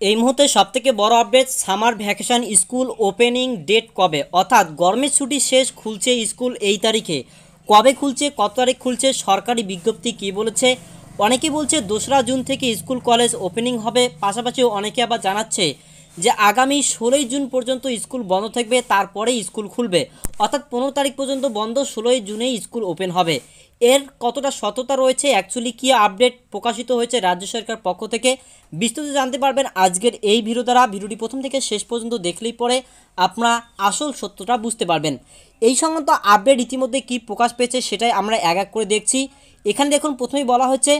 এই মুহূর্তে সবথেকে বড় update, summer vacation school opening date কবে, অর্থাৎ গরমের ছুটি শেষ, খুলছে স্কুল এই তারিখে। কবে খুলছে, কত তারিখ খুলছে, সরকারি বিজ্ঞপ্তি কী বলেছে? অনেকে বলছে 2রা জুন থেকে স্কুল কলেজ ওপেনিং হবে। পাশাপাশি অনেকে আবার জানাচ্ছে যে আগামী 16ই জুন পর্যন্ত স্কুল বন্ধ থাকবে, তারপরে স্কুল খুলবে। অর্থাৎ 15 তারিখ পর্যন্ত বন্ধ, 16ই জুনেই স্কুল ওপেন হবে। এর কতটা সত্যতা রয়েছে, অ্যাকচুয়ালি কী আপডেট প্রকাশিত হয়েছে রাজ্য সরকার পক্ষ থেকে, বিস্তারিত জানতে পারবেন আজকের এই ভিডিও দ্বারা। ভিডিওটি প্রথম থেকে শেষ পর্যন্ত দেখলেই পরে আপনারা আসল সত্যটা বুঝতে পারবেন। এই সংক্রান্ত আপডেট ইতিমধ্যে কী প্রকাশ পেয়েছে সেটাই আমরা এক এক করে দেখছি। এখানে দেখুন, প্রথমেই বলা হচ্ছে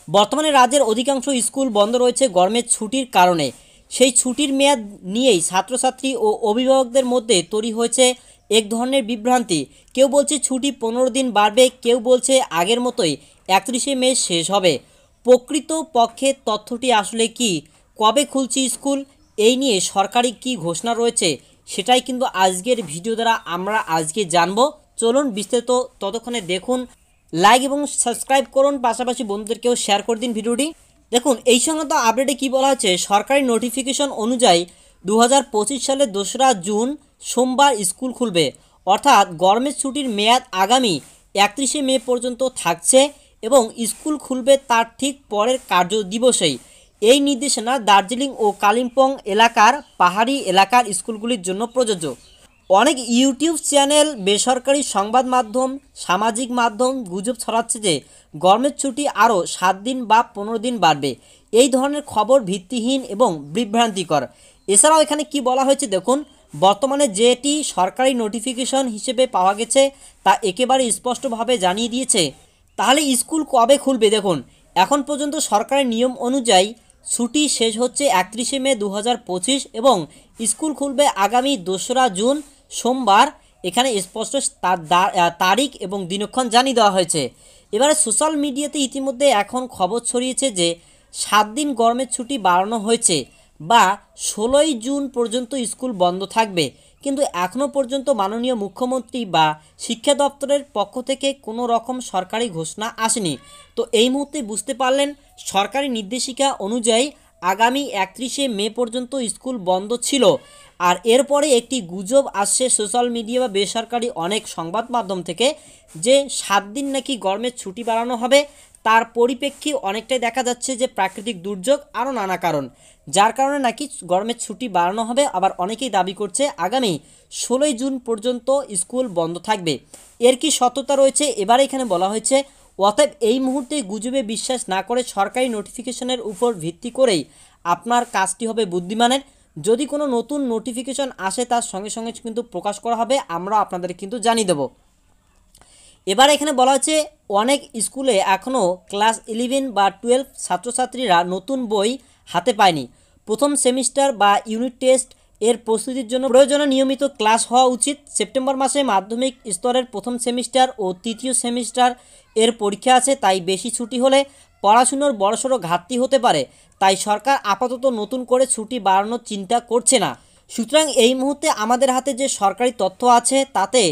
বর্তমানে রাজ্যের অধিকাংশ স্কুল বন্ধ রয়েছে গরমের ছুটির কারণে। সেই ছুটির মেয়াদ নিয়েই ছাত্রছাত্রী ও অভিভাবকদের মধ্যে তৈরি হয়েছে এক ধরনের বিভ্রান্তি। কেউ বলছে ছুটি 15 দিন বাড়বে, কেউ বলছে আগের মতোই 31শে মে শেষ হবে। প্রকৃত পক্ষে তথ্যটি আসলে কি, কবে খুলছে স্কুল, এই নিয়ে সরকারি কি ঘোষণা রয়েছে, সেটাই কিন্তু আজকের ভিডিও দ্বারা আমরা আজকে জানব। চলুন বিস্তারিত ততক্ষণে দেখুন, লাইক এবং সাবস্ক্রাইব করুন, পাশাপাশি বন্ধুদেরকেও শেয়ার করে দিন ভিডিওটি। দেখুন, এই সংক্রান্ত আপডেটে কি বলা হচ্ছে, সরকারি নোটিফিকেশন অনুযায়ী 2025 সালের 2রা জুন সোমবার স্কুল খুলবে। অর্থাৎ গরমের ছুটির মেয়াদ আগামী 31শে মে পর্যন্ত থাকছে এবং স্কুল খুলবে তার ঠিক পরের কার্য দিবসেই। এই নির্দেশনা দার্জিলিং ও কালিম্পং এলাকার পাহাড়ি এলাকার স্কুলগুলির জন্য প্রযোজ্য। অনেক ইউটিউব চ্যানেল, বেসরকারি সংবাদ মাধ্যম, সামাজিক মাধ্যম গুজব ছড়াচ্ছে যে গরমের ছুটি আরও 7 দিন বা 15 দিন বাড়বে। এই ধরনের খবর ভিত্তিহীন এবং বিভ্রান্তিকর। এছাড়াও এখানে কি বলা হয়েছে দেখুন, বর্তমানে যেটি সরকারি নোটিফিকেশন হিসেবে পাওয়া গেছে তা একেবারে স্পষ্টভাবে জানিয়ে দিয়েছে। তাহলে স্কুল কবে খুলবে? দেখুন, এখন পর্যন্ত সরকারের নিয়ম অনুযায়ী ছুটি শেষ হচ্ছে 31শে মে 2025 এবং স্কুল খুলবে আগামী 2রা জুন সোমবার। এখানে স্পষ্ট তারিখ এবং দিনক্ষণ জানিয়ে দেওয়া হয়েছে। এবারে সোশ্যাল মিডিয়াতে ইতিমধ্যে এখন খবর ছড়িয়েছে যে 7 দিন গরমের ছুটি বাড়ানো হয়েছে বা 16ই জুন পর্যন্ত স্কুল বন্ধ থাকবে, কিন্তু এখনও পর্যন্ত মাননীয় মুখ্যমন্ত্রী বা শিক্ষা দপ্তরের পক্ষ থেকে কোনো রকম সরকারি ঘোষণা আসেনি। তো এই মুহূর্তে বুঝতে পারলেন, সরকারি নির্দেশিকা অনুযায়ী আগামী 31শে মে পর্যন্ত স্কুল বন্ধ ছিল। আর এরপরে একটি গুজব আসছে সোশ্যাল মিডিয়া বা বেসরকারি অনেক সংবাদ মাধ্যম থেকে যে 7 দিন নাকি গরমের ছুটি বাড়ানো হবে। তার পরিপ্রেক্ষী অনেকটাই দেখা যাচ্ছে যে প্রাকৃতিক দুর্যোগ আরও নানা কারণ, যার কারণে নাকি গরমের ছুটি বাড়ানো হবে। আবার অনেকেই দাবি করছে আগামী 16ই জুন পর্যন্ত স্কুল বন্ধ থাকবে। এর কি সত্যতা রয়েছে এবার এখানে বলা হয়েছে। অতএব এই মুহূর্তে গুজবে বিশ্বাস না করে সরকারি নোটিফিকেশনের উপর ভিত্তি করেই আপনার কাজটি হবে বুদ্ধিমানের। যদি কোনো নতুন নোটিফিকেশন আসে তার সঙ্গে সঙ্গে কিন্তু প্রকাশ করা হবে, আমরা আপনাদের কিন্তু জানিয়ে দেব। এবার এখানে বলা হচ্ছে অনেক স্কুলে এখনও ক্লাস 11 বা 12 ছাত্রছাত্রীরা নতুন বই হাতে পায়নি। প্রথম সেমিস্টার বা ইউনিট টেস্ট এর প্রস্তুতির জন্য প্রয়োজনীয় নিয়মিত ক্লাস হওয়া উচিত। সেপ্টেম্বর মাসে মাধ্যমিক স্তরের প্রথম সেমিস্টার ও তৃতীয় সেমিস্টার এর পরীক্ষা আছে, তাই বেশি ছুটি হলে পড়াশুনোর বড়সড় ঘাটতি হতে পারে। তাই সরকার আপাতত নতুন করে ছুটি বাড়ানোর চিন্তা করছে না। সুতরাং এই মুহূর্তে আমাদের হাতে যে সরকারি তথ্য আছে তাতে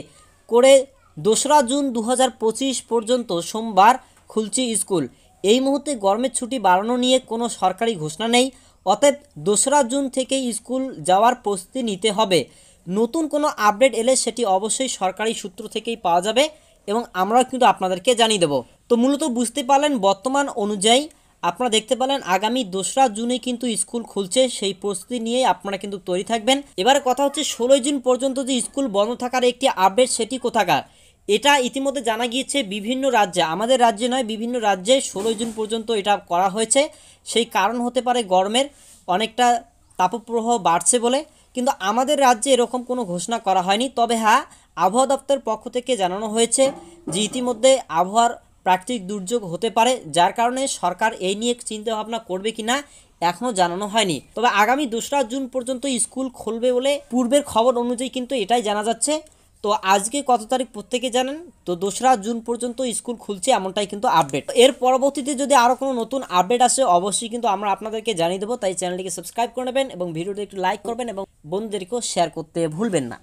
করে 2রা জুন 2025 পর্যন্ত সোমবার খুলছে স্কুল। এই মুহূর্তে গরমের ছুটি বাড়ানো নিয়ে কোনো সরকারি ঘোষণা নেই। অতএব 2রা জুন থেকেই স্কুল যাওয়ার প্রস্তুতি নিতে হবে। নতুন কোনো আপডেট এলে সেটি অবশ্যই সরকারি সূত্র থেকেই পাওয়া যাবে এবং আমরাও কিন্তু আপনাদেরকে জানিয়ে দেব। তো মূলত বুঝতে পারলেন, বর্তমান অনুযায়ী আপনারা দেখতে পেলেন আগামী 2রা জুনে কিন্তু স্কুল খুলছে, সেই প্রস্তুতি নিয়েই আপনারা কিন্তু তৈরি থাকবেন। এবারে কথা হচ্ছে 16ই জুন পর্যন্ত যে স্কুল বন্ধ থাকার একটি আপডেট, সেটি কোথাকার? এটা ইতিমধ্যে জানা গিয়েছে বিভিন্ন রাজ্যে, আমাদের রাজ্যে নয়, বিভিন্ন রাজ্যে 16ই জুন পর্যন্ত এটা করা হয়েছে। সেই কারণ হতে পারে গরমের অনেকটা তাপপ্রবাহ বাড়ছে বলে, কিন্তু আমাদের রাজ্যে এরকম কোনো ঘোষণা করা হয়নি। তবে হ্যাঁ, আবহাওয়া দপ্তরের পক্ষ থেকে জানানো হয়েছে যে ইতিমধ্যে আবহাওয়ার প্রাকৃতিক দুর্যোগ হতে পারে, যার কারণে সরকার এই নিয়ে চিন্তাভাবনা করবে কি না এখনও জানানো হয়নি। তবে আগামী 2রা জুন পর্যন্ত স্কুল খুলবে বলে পূর্বের খবর অনুযায়ী কিন্তু এটাই জানা যাচ্ছে। তো আজকে কত তারিখ প্রত্যেকে জানেন, তো 2রা জুন পর্যন্ত স্কুল খুলছে এমনটাই কিন্তু আপডেট। এর পরবর্তীতে যদি আরও কোনো নতুন আপডেট আসে অবশ্যই কিন্তু আমরা আপনাদেরকে জানিয়ে দেবো। তাই চ্যানেলটিকে সাবস্ক্রাইব করে নেবেন এবং ভিডিওটি একটু লাইক করবেন এবং বন্ধুদেরকেও শেয়ার করতে ভুলবেন না।